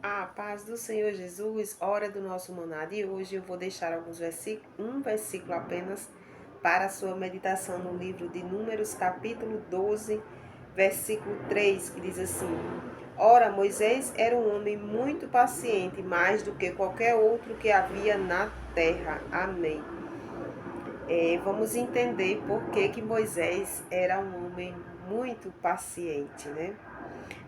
A paz do Senhor Jesus, hora do nosso maná de hoje, eu vou deixar um versículo apenas para a sua meditação no livro de Números, capítulo 12, versículo 3, que diz assim: Ora, Moisés era um homem muito paciente, mais do que qualquer outro que havia na terra. Amém. Vamos entender por que Moisés era um homem muito paciente, né?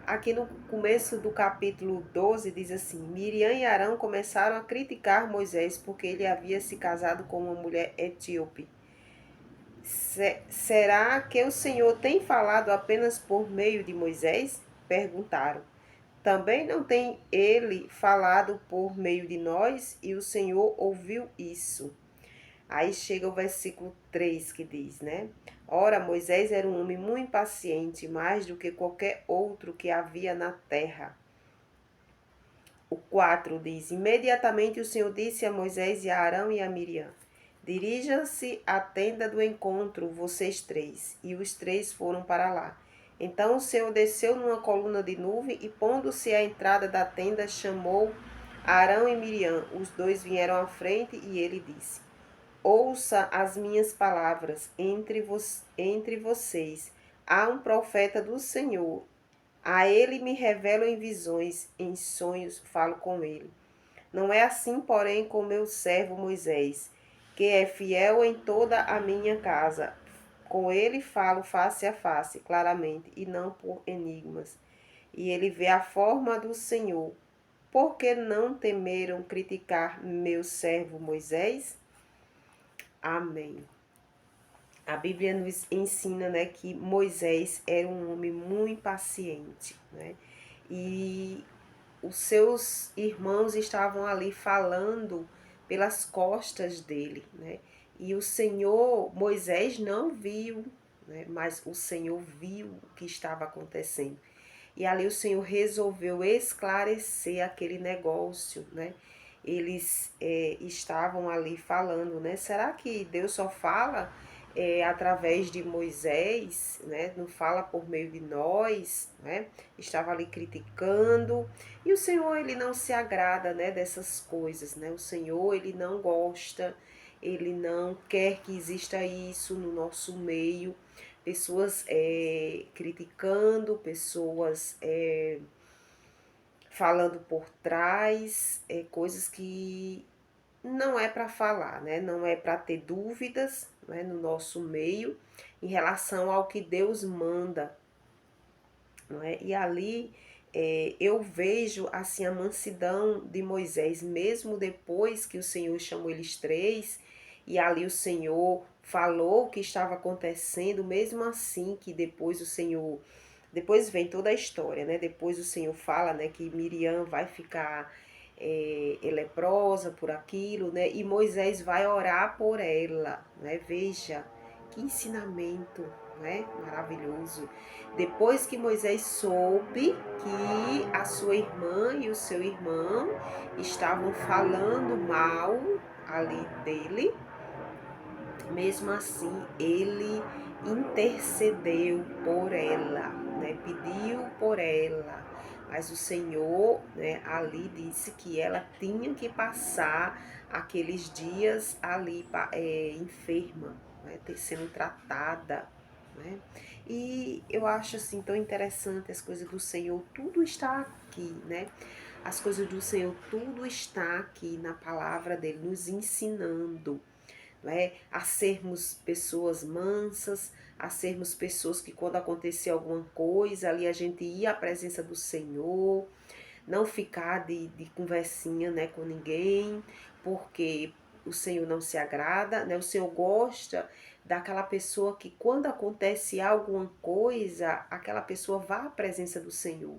Aqui no começo do capítulo 12 diz assim: Miriam e Arão começaram a criticar Moisés porque ele havia se casado com uma mulher etíope. Será que o Senhor tem falado apenas por meio de Moisés? Perguntaram. Também não tem ele falado por meio de nós? E o Senhor ouviu isso. Aí chega o versículo 3 que diz, né? Ora, Moisés era um homem muito impaciente, mais do que qualquer outro que havia na terra. O 4 diz: Imediatamente o Senhor disse a Moisés e a Arão e a Miriam: Dirijam-se à tenda do encontro, vocês três. E os três foram para lá. Então o Senhor desceu numa coluna de nuvem e, pondo-se à entrada da tenda, chamou Arão e Miriam. Os dois vieram à frente e ele disse: Ouça as minhas palavras entre vocês. Há um profeta do Senhor. A ele me revelo em visões, em sonhos falo com ele. Não é assim, porém, com meu servo Moisés, que é fiel em toda a minha casa. Com ele falo face a face, claramente, e não por enigmas. E ele vê a forma do Senhor. Por que não temeram criticar meu servo Moisés? Amém. A Bíblia nos ensina, né, que Moisés era um homem muito paciente, né? E os seus irmãos estavam ali falando pelas costas dele, né? E o Senhor, Moisés não viu, né? Mas o Senhor viu o que estava acontecendo. E ali o Senhor resolveu esclarecer aquele negócio, né? Eles estavam ali falando, né? Será que Deus só fala através de Moisés, né? Não fala por meio de nós, né? Estava ali criticando. E o Senhor, ele não se agrada, né, dessas coisas, né? O Senhor, ele não gosta, ele não quer que exista isso no nosso meio. Pessoas criticando, pessoas falando por trás, coisas que não é para falar, né? Não é para ter dúvidas, né, no nosso meio em relação ao que Deus manda, não é? E ali eu vejo assim a mansidão de Moisés, mesmo depois que o Senhor chamou eles três, e ali o Senhor falou o que estava acontecendo, mesmo assim que depois o Senhor, depois vem toda a história, né? Depois o Senhor fala, né, que Miriam vai ficar leprosa por aquilo, né? E Moisés vai orar por ela, né? Veja que ensinamento, né? Maravilhoso. Depois que Moisés soube que a sua irmã e o seu irmão estavam falando mal ali dele, mesmo assim ele intercedeu por ela, né? Pediu por ela. Mas o Senhor, né, ali disse que ela tinha que passar aqueles dias ali enferma, né, sendo tratada, né? E eu acho assim tão interessante as coisas do Senhor, tudo está aqui, né? As coisas do Senhor, tudo está aqui na palavra dele, nos ensinando, né, a sermos pessoas mansas, a sermos pessoas que quando acontecia alguma coisa, ali a gente ia à presença do Senhor, não ficar de conversinha, né, com ninguém, porque o Senhor não se agrada, né? O Senhor gosta daquela pessoa que quando acontece alguma coisa, aquela pessoa vá à presença do Senhor.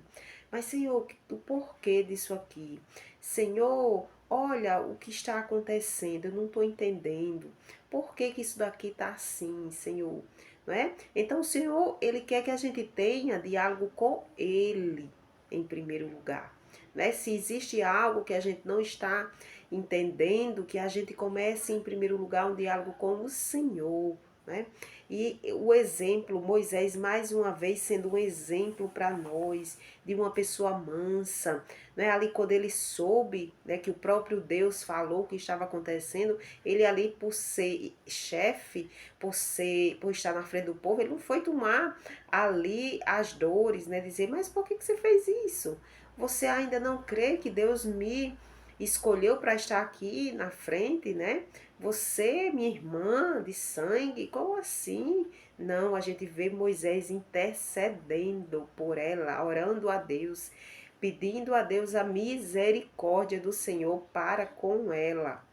Mas Senhor, o porquê disso aqui? Senhor, olha o que está acontecendo, eu não estou entendendo. Por que isso daqui está assim, Senhor? Não é? Então o Senhor, Ele quer que a gente tenha diálogo com Ele em primeiro lugar. Né? Se existe algo que a gente não está entendendo, que a gente comece em primeiro lugar um diálogo com o Senhor, né? E o exemplo, Moisés mais uma vez sendo um exemplo para nós, de uma pessoa mansa, né? Ali quando ele soube, né, que o próprio Deus falou o que estava acontecendo, ele ali por ser chefe, por estar na frente do povo, ele não foi tomar ali as dores, né? Dizer, mas por que você fez isso? Você ainda não crê que Deus me escolheu para estar aqui na frente, né? Você, minha irmã de sangue, como assim? Não, a gente vê Moisés intercedendo por ela, orando a Deus, pedindo a Deus a misericórdia do Senhor para com ela,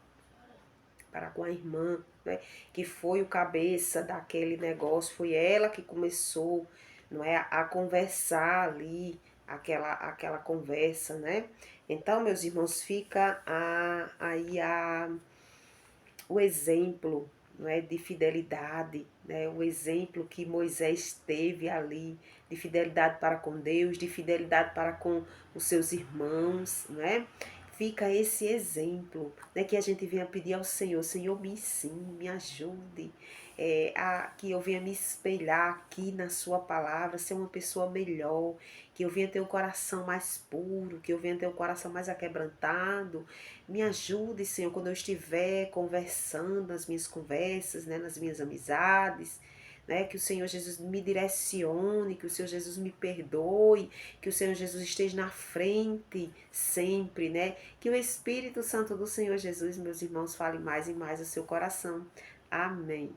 para com a irmã, né? Que foi o cabeça daquele negócio, foi ela que começou, não é, a conversar ali, aquela conversa, né? Então, meus irmãos, fica o exemplo, não é, de fidelidade, né? O exemplo que Moisés teve ali, de fidelidade para com Deus, de fidelidade para com os seus irmãos, né? Fica esse exemplo, né, que a gente venha pedir ao Senhor, Senhor, me ensine, me ajude, que eu venha me espelhar aqui na sua palavra, ser uma pessoa melhor, que eu venha ter um coração mais puro, que eu venha ter um coração mais aquebrantado. Me ajude, Senhor, quando eu estiver conversando, nas minhas conversas, né, nas minhas amizades, né, que o Senhor Jesus me direcione, que o Senhor Jesus me perdoe, que o Senhor Jesus esteja na frente sempre, né? Que o Espírito Santo do Senhor Jesus, meus irmãos, fale mais e mais ao seu coração. Amém.